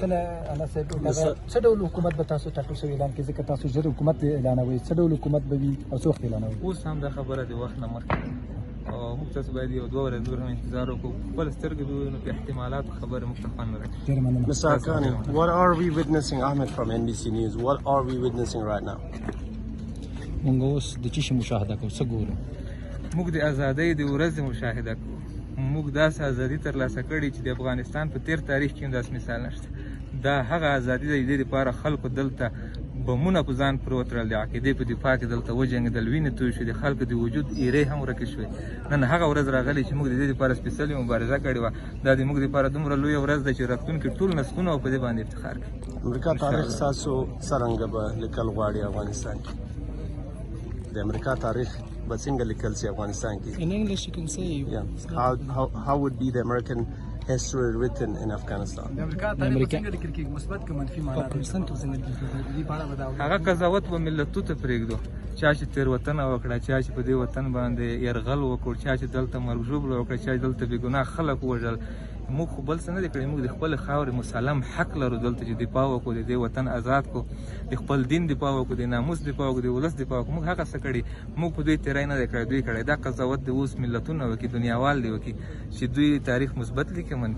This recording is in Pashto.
کله الله صاحب څه ډول حکومت به تاسو ټاکل شوی اعلان کړي ځکه تاسو ژر حکومت اعلانوي څه ډول حکومت به وي او څه وخت اعلانوي اوس هم دا خبره د وخت نه مخکې او موږ تاسو باید یو 2 ورځې نور هم انتظار وکړو خپل سترګې به ووینو په احتمالاتو خبرې موږ ته خوند نه راکوي. ډېره مننه. Mr. Arkani, what are we witnessing? Ahmed from NBC News. What are we witnessing right now? موږ اوس د چی شي مشاهده کوو څه ګورو موږ د ازادۍ د ورځې مشاهده کوو. موږ داسې ازادي ترلاسه کړې چې د افغانستان په تیر تاریخ کې هم داسې مثال نشته. دا هغه ازادي ده د دې لپاره خلکو دلته بمونه په ځان پر وتړل د عقیدې په دفاع کې دلته وجنګېدل وینې توی شوې د خلکو د وجود ایرې هم ورکې شوې. نن هغه ورځ راغلې چې موږ د دې لپاره سپېڅلې مبارزه کړې وه. دا د موږ لپاره دومره لویه ورځ ده چې راتلونکي ټول نسلونه په دې باندې افتخار کوي. امریکا تاریخ ستاسو څرنګه به لیکل غواړي افغانستان کې؟ د امریکا تاریخ به څنګه لیکل سي افغانستان کې؟ In English you can say. Yeah. How would be the American history written in Afghanistan? هغه قضاوت به ملتو ته پرېږدو چا چې تېروتنه وکړه چا چې په دې وطن باندې یرغل وکړ چا چې دلته مرګ ژوبله وکړه چا چې دلته بېګناه خلک ووژل. موږ خو بل څه نه دي کړي. موږ د خپلې خاورې مسلم حق لرو دلته چې دفاع وکړو د دې وطن آزاد کړو د خپل دین دفاع وکړو د ناموس دفاع وکړو د ولس دفاع وکړو. موږ هغه څه کړي موږ په دوی تېری نه دی کړی دوی کړی. دا قضاوت د اوس ملتونه وکړي دنیاوال دی وکړي چې دوی تاریخ مثبت لیکي منفي